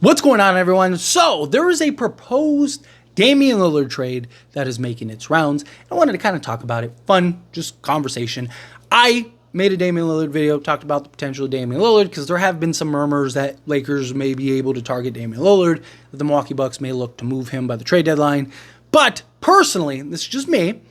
What's going on, everyone? So there is a proposed Damian Lillard trade that is making its rounds. I wanted to kind of talk about it. Fun, just conversation. I made a Damian Lillard video, talked about the potential of Damian Lillard because there have been some murmurs that Lakers may be able to target Damian Lillard, that the Milwaukee Bucks may look to move him by the trade deadline. But personally, this is just me,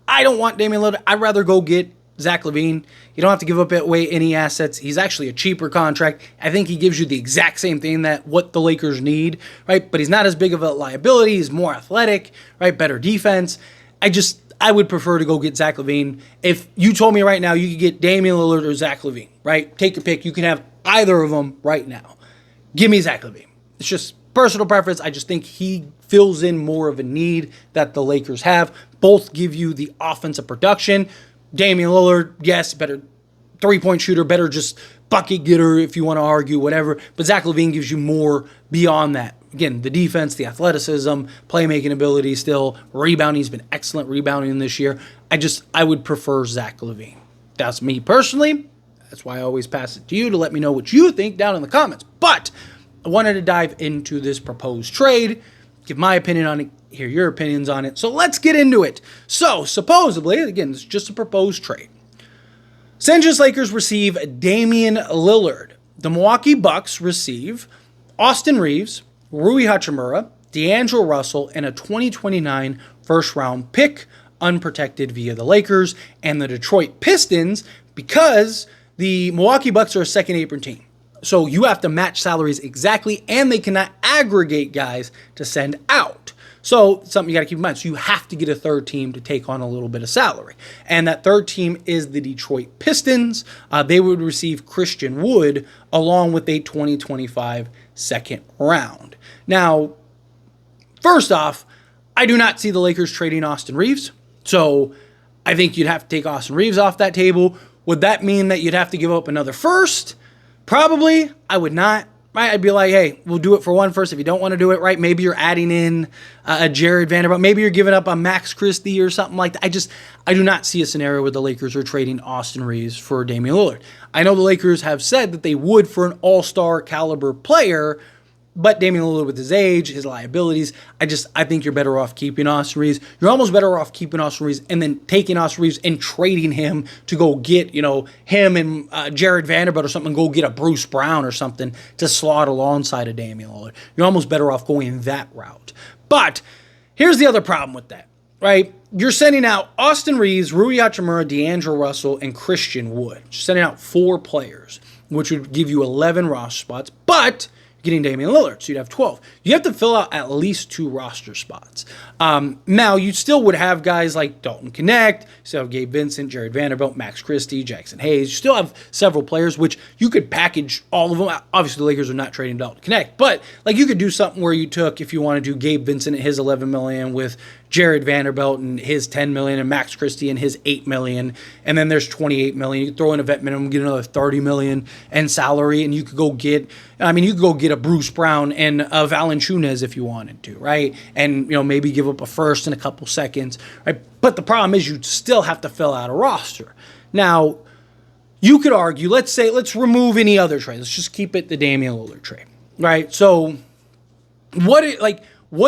I don't want Damian Lillard. I'd rather go get Zach LaVine. You don't have to give up away any assets. He's actually a cheaper contract. I think he gives you the exact same thing that what the Lakers need, right? But he's not as big of a liability. He's more athletic, right? Better defense. I would prefer to go get Zach LaVine. If you told me right now you could get Damian Lillard or Zach LaVine, right? Take your pick. You can have either of them right now. Give me Zach LaVine. It's just personal preference. I just think he fills in more of a need that the Lakers have. Both give you the offensive production. Damian Lillard, yes, better three-point shooter, better just bucket getter if you want to argue, whatever. But Zach LaVine gives you more beyond that. Again, the defense, the athleticism, playmaking ability still, rebounding. He's been excellent rebounding this year. I would prefer Zach LaVine. That's me personally. That's why I always pass it to you to let me know what you think down in the comments. But I wanted to dive into this proposed trade, give my opinion on it, hear your opinions on it. So let's get into it. So supposedly, again, it's just a proposed trade. Los Angeles Lakers receive Damian Lillard. The Milwaukee Bucks receive Austin Reeves, Rui Hachimura, D'Angelo Russell, and a 2029 first-round pick unprotected via the Lakers and the Detroit Pistons because the Milwaukee Bucks are a second apron team. So you have to match salaries exactly, and they cannot aggregate guys to send out. So something you got to keep in mind. So you have to get a third team to take on a little bit of salary. And that third team is the Detroit Pistons. They would receive Christian Wood along with a 2025 second round. Now, first off, I do not see the Lakers trading Austin Reeves. So I think you'd have to take Austin Reeves off that table. Would that mean that you'd have to give up another first? Probably. I would not. Right? I'd be like, hey, we'll do it for one first. If you don't want to do it, right, maybe you're adding in a Jared Vanderbilt. Maybe you're giving up a Max Christie or something like that. I do not see a scenario where the Lakers are trading Austin Reeves for Damian Lillard. I know the Lakers have said that they would for an all-star caliber player, but Damian Lillard with his age, his liabilities, I think you're better off keeping Austin Reeves. You're almost better off keeping Austin Reeves and then taking Austin Reeves and trading him to go get, him and Jared Vanderbilt or something, and go get a Bruce Brown or something to slot alongside of Damian Lillard. You're almost better off going that route. But here's the other problem with that, right? You're sending out Austin Reeves, Rui Hachimura, D'Angelo Russell, and Christian Wood. You're sending out 4 players, which would give you 11 roster spots, but getting Damian Lillard, so you'd have 12. You have to fill out at least 2 roster spots. Now, you still would have guys like Dalton Connect, you still have Gabe Vincent, Jared Vanderbilt, Max Christie, Jackson Hayes. You still have several players, which you could package all of them. Obviously, the Lakers are not trading Dalton Connect, but you could do something where you took, if you want to do Gabe Vincent at his $11 million with Jared Vanderbilt and his $10 million and Max Christie and his $8 million, and then there's $28 million. You could throw in a vet minimum, get another $30 million in salary, and you could go get a Bruce Brown and a Valanciunas if you wanted to, right? And maybe give up a first and a couple seconds, right? But the problem is you still have to fill out a roster. Now, you could argue, let's remove any other trade. Let's just keep it the Damian Lillard trade, right? So what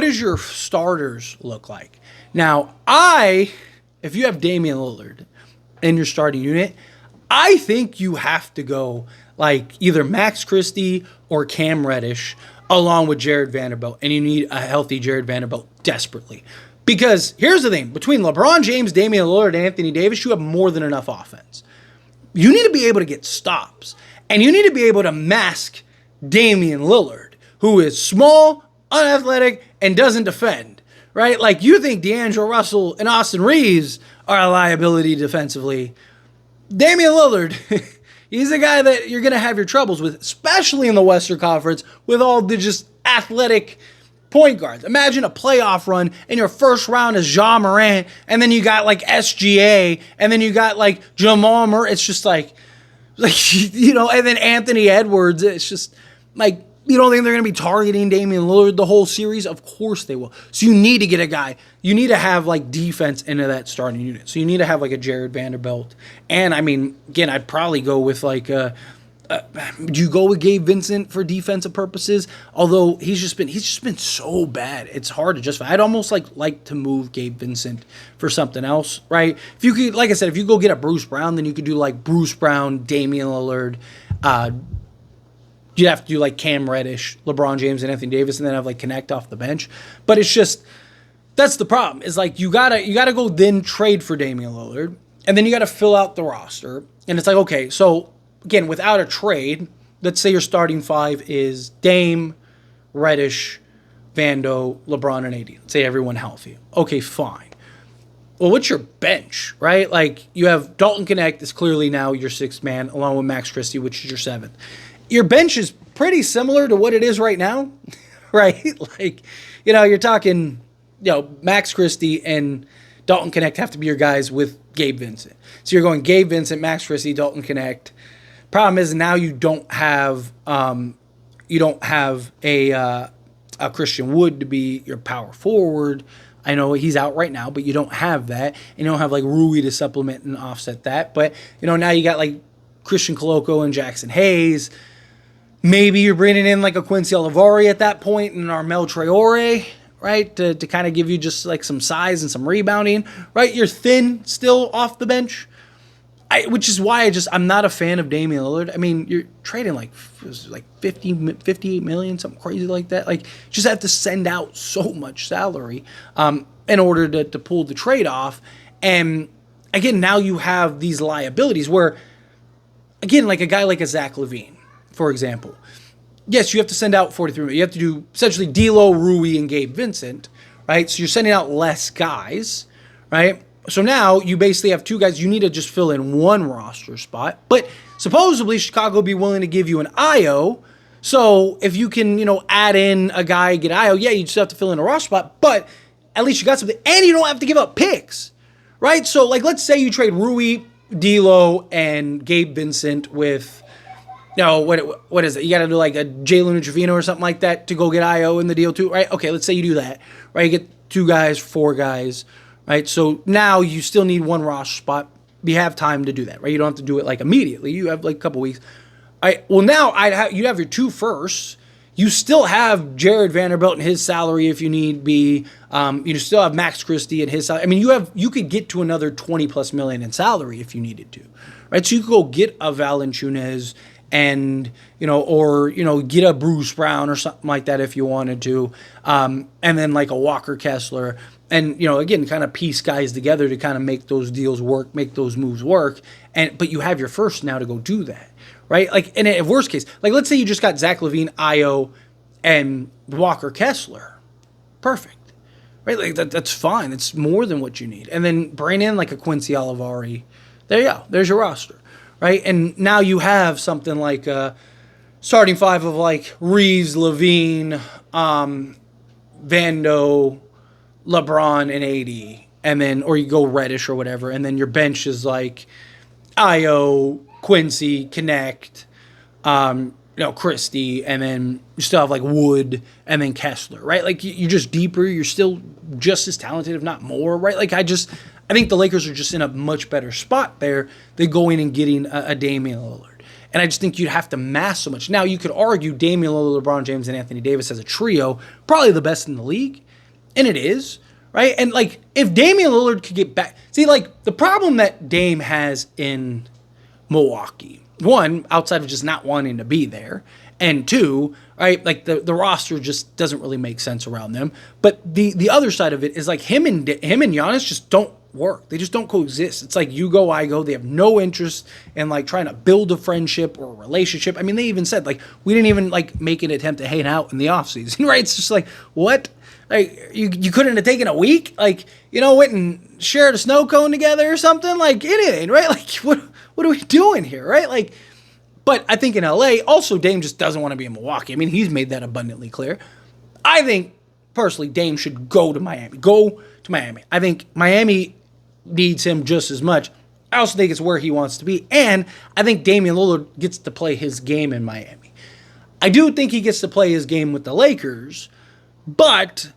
does your starters look like? Now, if you have Damian Lillard in your starting unit, I think you have to go either Max Christie or Cam Reddish along with Jared Vanderbilt, and you need a healthy Jared Vanderbilt desperately. Because here's the thing, between LeBron James, Damian Lillard, and Anthony Davis, you have more than enough offense. You need to be able to get stops, and you need to be able to mask Damian Lillard, who is small, unathletic, and doesn't defend, right? You think D'Angelo Russell and Austin Reeves are a liability defensively. Damian Lillard, he's a guy that you're going to have your troubles with, especially in the Western Conference with all the just athletic point guards. Imagine a playoff run and your first round is Ja Morant, and then you got SGA, and then you got Jamal Murray. It's just and then Anthony Edwards. It's just you don't think they're going to be targeting Damian Lillard the whole series? Of course they will. So you need to get a guy. You need to have defense into that starting unit. So you need to have a Jared Vanderbilt. And again, I'd probably go with Do you go with Gabe Vincent for defensive purposes? Although he's just been so bad, it's hard to justify. I'd almost like to move Gabe Vincent for something else, right? If you could, like I said, if you go get a Bruce Brown, then you could do like Bruce Brown, Damian Lillard. You'd have to do like Cam Reddish, LeBron James, and Anthony Davis, and then have like Connect off the bench. But it's just that's the problem. Is like you gotta go then trade for Damian Lillard, and then you gotta fill out the roster. And it's like, okay, so again, without a trade, let's say your starting five is Dame, Reddish, Vando, LeBron, and AD. Let's say everyone healthy. Okay, fine. Well, what's your bench, right? Like, you have Dalton Connect is clearly now your sixth man, along with Max Christie, which is your seventh. Your bench is pretty similar to what it is right now, right? Like, you're talking, Max Christie and Dalton Connect have to be your guys with Gabe Vincent. So you're going Gabe Vincent, Max Christie, Dalton Connect. Problem is now you don't have a Christian Wood to be your power forward. I know he's out right now, but you don't have that. And you don't have like Rui to supplement and offset that. But now you got like Christian Coloco and Jackson Hayes. Maybe you're bringing in like a Quincy Olivari at that point and Armel Traore, right? To kind of give you just like some size and some rebounding, right? You're thin still off the bench. Which is why I'm not a fan of Damian Lillard. I mean, you're trading like 58 million, something crazy like that. Like, just have to send out so much salary in order to pull the trade off. And again, now you have these liabilities where, again, like a guy like a Zach LaVine, for example. Yes, you have to send out 43 million. You have to do essentially D'Lo, Rui, and Gabe Vincent, right? So you're sending out less guys, right? So now you basically have two guys. You need to just fill in one roster spot. But supposedly Chicago will be willing to give you an IO. So if you can, add in a guy, get IO, yeah, you just have to fill in a roster spot. But at least you got something. And you don't have to give up picks, right? So, like, let's say you trade Rui, D'Lo, and Gabe Vincent with, what is it? You got to do like a Jalen Trevino or something like that to go get IO in the deal too, right? Okay, let's say you do that, right? You get 2 guys, 4 guys. Right, so now you still need one roster spot. You have time to do that, right? You don't have to do it like immediately. You have like a couple weeks. All right, well, now you have your 2 firsts. You still have Jared Vanderbilt and his salary if you need be. You still have Max Christie and his salary. I mean, you could get to another $20+ million in salary if you needed to, right? So you could go get a Valanciunas and get a Bruce Brown or something like that if you wanted to, and then like a Walker Kessler. And, again, kind of piece guys together to kind of make those deals work, make those moves work. But you have your first now to go do that, right? Like, and in worst case, like, let's say you just got Zach LaVine, Io, and Walker Kessler. Perfect, right? Like, that's fine. It's more than what you need. And then bring in, like, a Quincy Olivari. There you go. There's your roster, right? And now you have something like a starting 5 of, like, Reeves, LaVine, Vando, LeBron, and AD, and then, or you go Reddish or whatever, and then your bench is like Io, Quincy, Connect, Christie, and then you still have like Wood, and then Kessler, right? Like, you're just deeper, you're still just as talented, if not more, right? Like, I think the Lakers are just in a much better spot there than going and getting a Damian Lillard. And I just think you'd have to mass so much. Now, you could argue Damian Lillard, LeBron James, and Anthony Davis as a trio, probably the best in the league. And it is, right? And, like, if Damian Lillard could get back... See, like, the problem that Dame has in Milwaukee, 1, outside of just not wanting to be there, and 2, right, like, the roster just doesn't really make sense around them. But the other side of it is, like, him and Giannis just don't work. They just don't coexist. It's like you go, I go. They have no interest in, like, trying to build a friendship or a relationship. I mean, they even said, like, we didn't even, like, make an attempt to hang out in the offseason, right? It's just like, what? Like, you couldn't have taken a week? Like, went and shared a snow cone together or something? Like, anything, right? Like, what are we doing here, right? Like, but I think in LA, also Dame just doesn't want to be in Milwaukee. I mean, he's made that abundantly clear. I think, personally, Dame should go to Miami. Go to Miami. I think Miami needs him just as much. I also think it's where he wants to be. And I think Damian Lillard gets to play his game in Miami. I do think he gets to play his game with the Lakers, but...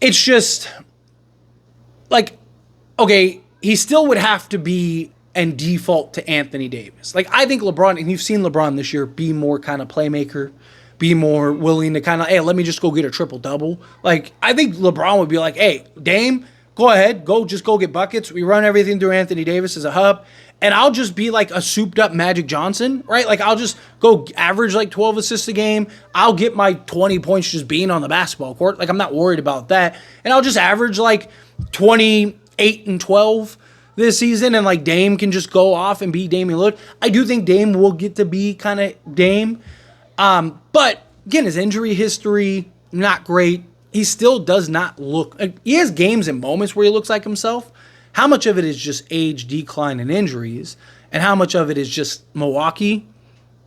it's just, like, okay, he still would have to be and default to Anthony Davis. Like, I think LeBron, and you've seen LeBron this year be more kind of playmaker, be more willing to kind of, hey, let me just go get a triple-double. Like, I think LeBron would be like, hey, Dame, go ahead, just go get buckets. We run everything through Anthony Davis as a hub, and I'll just be like a souped-up Magic Johnson, right? Like, I'll just go average like 12 assists a game. I'll get my 20 points just being on the basketball court. Like, I'm not worried about that. And I'll just average like 28 and 12 this season, and like Dame can just go off and be Damian Lillard. I do think Dame will get to be kind of Dame. But again, his injury history, not great. He still does not look, he has games and moments where he looks like himself. How much of it is just age, decline, and injuries, and how much of it is just Milwaukee?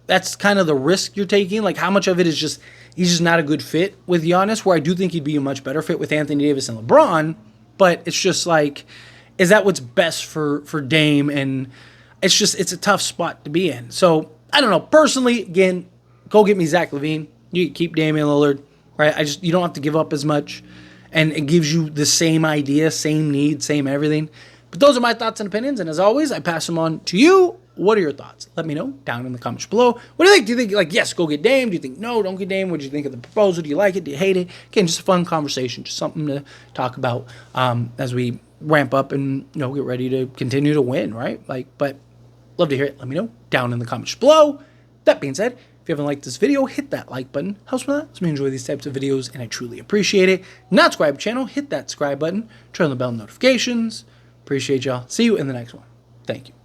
That's kind of the risk you're taking. Like, how much of it is just, he's just not a good fit with Giannis, where I do think he'd be a much better fit with Anthony Davis and LeBron, but it's just like, is that what's best for Dame? And it's a tough spot to be in. So, I don't know. Personally, again, go get me Zach LaVine. You keep Damian Lillard, right? You don't have to give up as much. And it gives you the same idea, same need, same everything. But those are my thoughts and opinions. And as always, I pass them on to you. What are your thoughts? Let me know down in the comments below. What do you think? Do you think, like, yes, go get Dame? Do you think, no, don't get Dame? What do you think of the proposal? Do you like it? Do you hate it? Again, just a fun conversation. Just something to talk about as we ramp up and, get ready to continue to win, right? But love to hear it. Let me know down in the comments below. That being said, if you haven't liked this video, hit that like button. Helps me a lot. Helps me enjoy these types of videos, and I truly appreciate it. Not subscribe to the channel, hit that subscribe button. Turn on the bell notifications. Appreciate y'all. See you in the next one. Thank you.